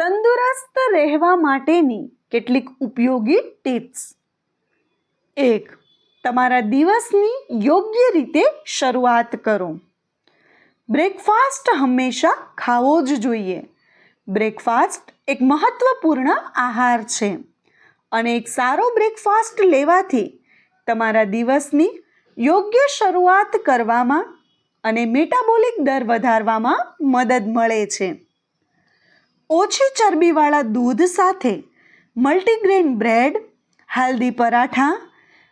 તંદુરસ્ત રહેવા માટેની કેટલીક ઉપયોગી ટિપ્સ. 1. તમારા દિવસની યોગ્ય રીતે શરૂઆત કરો. બ્રેકફાસ્ટ હંમેશા ખાવો જ જોઈએ. બ્રેકફાસ્ટ એક મહત્વપૂર્ણ આહાર છે અને એક સારો બ્રેકફાસ્ટ લેવાથી તમારા દિવસની યોગ્ય શરૂઆત કરવામાં અને મેટાબોલિક દર વધારવામાં મદદ મળે છે. ઓછી ચરબીવાળા દૂધ સાથે મલ્ટીગ્રેન બ્રેડ, હેલ્ધી પરાઠા,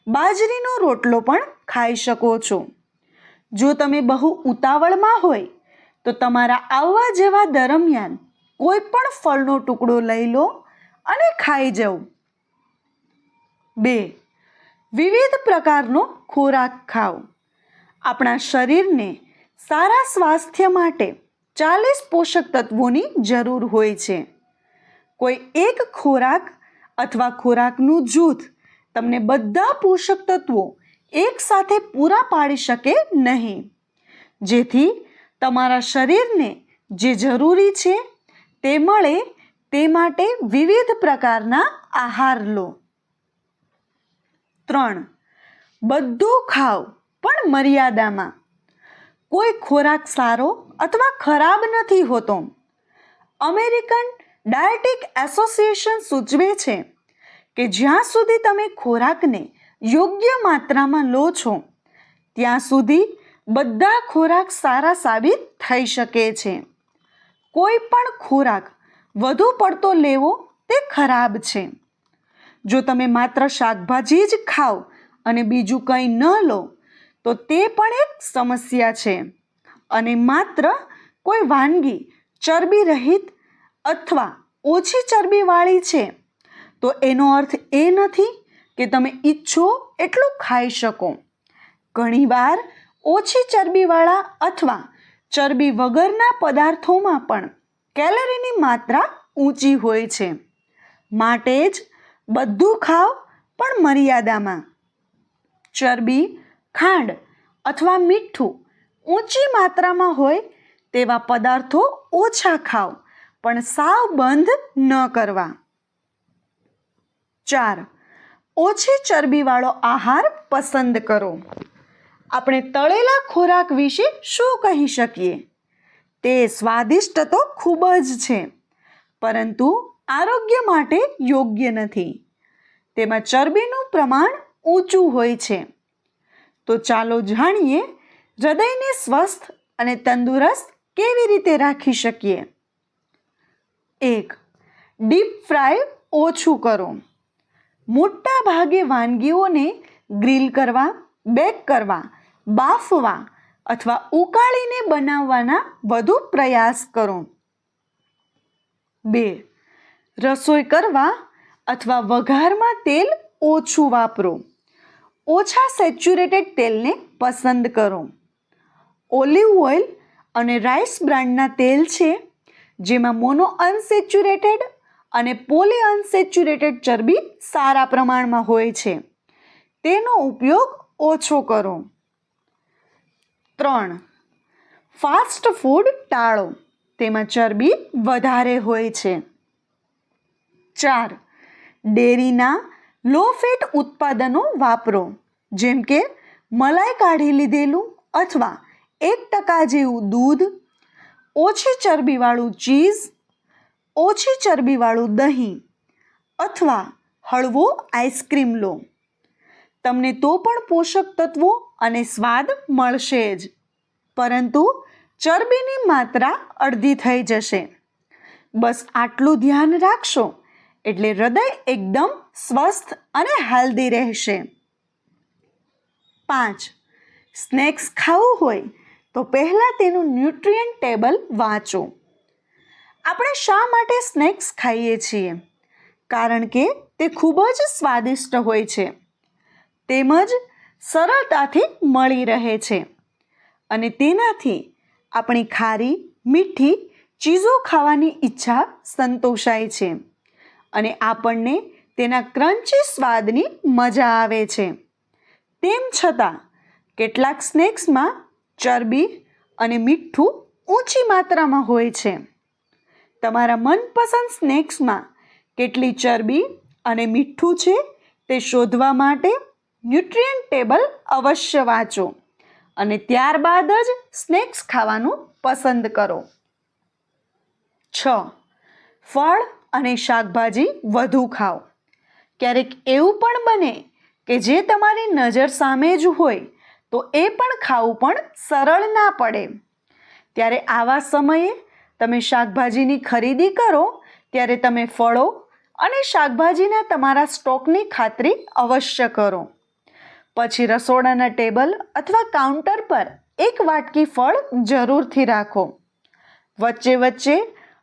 બાજરીનો રોટલો પણ ખાઈ શકો છો. જો તમે બહુ ઉતાવળમાં હોય તો તમારા આવવા જવા દરમિયાન કોઈ પણ ફળનો ટુકડો લઈ લો અને ખાઈ જાઓ. 2. વિવિધ પ્રકારનો ખોરાક ખાઓ. આપણા શરીરને સારા સ્વાસ્થ્ય માટે 40 પોષક તત્વોની જરૂર હોય છે. કોઈ એક ખોરાક અથવા ખોરાકનું જૂથ તમને બધા પોષક તત્વો એકસાથે પૂરા પાડી શકે નહીં. જેથી તમારા શરીરને જે જરૂરી છે તે મળે તે માટે વિવિધ પ્રકારના આહાર લો. 3. બધું ખાઓ પણ મર્યાદામાં. કોઈ ખોરાક સારો અથવા ખરાબ નથી હોતો. અમેરિકન ડાયટિક એસોસિએશન સૂચવે છે કે જ્યાં સુધી તમે ખોરાકને યોગ્ય માત્રામાં લો છો ત્યાં સુધી બધા ખોરાક સારા સાબિત થઈ શકે છે. કોઈ પણ ખોરાક વધુ પડતો લેવો તે ખરાબ છે. જો તમે માત્ર શાકભાજી જ ખાઓ અને બીજું કંઈ ન લો તો તે પણ એક સમસ્યા છે અને માત્ર કોઈ વાનગી ચરબી રહિત અથવા ઓછી ચરબીવાળી છે તો એનો અર્થ એ નથી કે તમે ઈચ્છો એટલું ખાઈ શકો. ઘણીવાર ઓછી ચરબીવાળા અથવા ચરબી વગરના પદાર્થોમાં પણ કેલરીની માત્રા ઊંચી હોય છે. માટે જ બધું ખાઓ પણ મર્યાદામાં. ચરબી, ખાંડ અથવા મીઠું ઊંચી માત્રામાં હોય તેવા પદાર્થો ઓછા ખાઓ પણ સાવ બંધ ન કરવા. 4. ઓછી ચરબીવાળો આહાર પસંદ કરો. આપણે તળેલા ખોરાક વિશે શું કહી શકીએ? તે સ્વાદિષ્ટ તો ખૂબ જ છે પરંતુ આરોગ્ય માટે યોગ્ય નથી. તેમાં ચરબીનું પ્રમાણ ઊંચું હોય છે. તો ચાલો જાણીએ હૃદયને સ્વસ્થ અને તંદુરસ્ત કેવી રીતે રાખી શકીએ. 1. ડીપ ફ્રાય ઓછું કરો. મોટા ભાગે વાનગીઓને ગ્રીલ કરવા, બેક કરવા, બાફવા અથવા ઉકાળીને બનાવવાના વધુ પ્રયાસ કરો. 2. રસોઈ કરવા અથવા વઘારમાં તેલ ઓછું વાપરો. ઓછા સેચ્યુરેટેડ તેલને પસંદ કરો. ઓલિવ ઓઇલ અને રાઈસ બ્રાન્ડના તેલ છે જેમાં મોનો અનસેચ્યુરેટેડ અને પોલી અનસેચ્યુરેટેડ ચરબી સારા પ્રમાણમાં હોય છે. તેનો ઉપયોગ ઓછો કરો. 3. ફાસ્ટ ફૂડ ટાળો. તેમાં ચરબી વધારે હોય છે. 4. ડેરીના લો ફેટ ઉત્પાદનો વાપરો જેમ કે મલાઈ કાઢી લીધેલું અથવા 1% જેવું દૂધ, ઓછી ચરબીવાળું ચીઝ, ઓછી ચરબીવાળું દહીં અથવા હળવો આઈસ્ક્રીમ લો. તમને તો પણ પોષક તત્વો અને સ્વાદ મળશે જ પરંતુ ચરબીની માત્રા અડધી થઈ જશે. બસ આટલું ધ્યાન રાખશો એટલે હૃદય એકદમ સ્વસ્થ અને હેલ્ધી રહેશે. 5. સ્નેક્સ ખાવું હોય તો પહેલાં તેનું ન્યુટ્રિયન્ટ ટેબલ વાંચો. આપણે શા માટે સ્નેક્સ ખાઈએ છીએ? કારણ કે તે ખૂબ જ સ્વાદિષ્ટ હોય છે તેમજ સરળતાથી મળી રહે છે અને તેનાથી આપણી ખારી, મીઠી ચીજો ખાવાની ઈચ્છા સંતોષાય છે અને આપણને તેના ક્રન્ચી સ્વાદની મજા આવે છે. તેમ છતાં કેટલાક સ્નેક્સમાં ચરબી અને મીઠું ઊંચી માત્રામાં હોય છે. તમારા મનપસંદ સ્નેક્સમાં કેટલી ચરબી અને મીઠું છે તે શોધવા માટે ન્યુટ્રિયન્ટ ટેબલ અવશ્ય વાંચો અને ત્યારબાદ જ સ્નેક્સ ખાવાનું પસંદ કરો. 6. ફળ અને શાકભાજી વધુ ખાઓ. ક્યારેક એવું પણ બને કે જે તમારી નજર સામે જ હોય તો એ પણ ખાવું પણ સરળ ના પડે. ત્યારે આવા સમયે તમે શાકભાજીની ખરીદી કરો ત્યારે તમે ફળો અને શાકભાજીના તમારા સ્ટોકની ખાતરી અવશ્ય કરો. પછી રસોડાના ટેબલ અથવા કાઉન્ટર પર એક વાટકી ફળ જરૂરથી રાખો. વચ્ચે વચ્ચે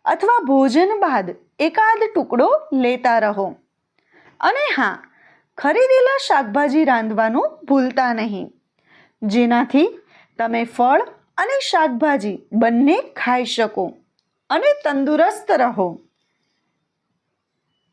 અથવા ભોજન બાદ એકાદ ટુકડો લેતા રહો. અને હા, ખરીદેલા શાકભાજી રાંધવાનું ભૂલતા નહીં, જેનાથી તમે ફળ અને શાકભાજી બંને ખાઈ શકો અને તંદુરસ્ત રહો.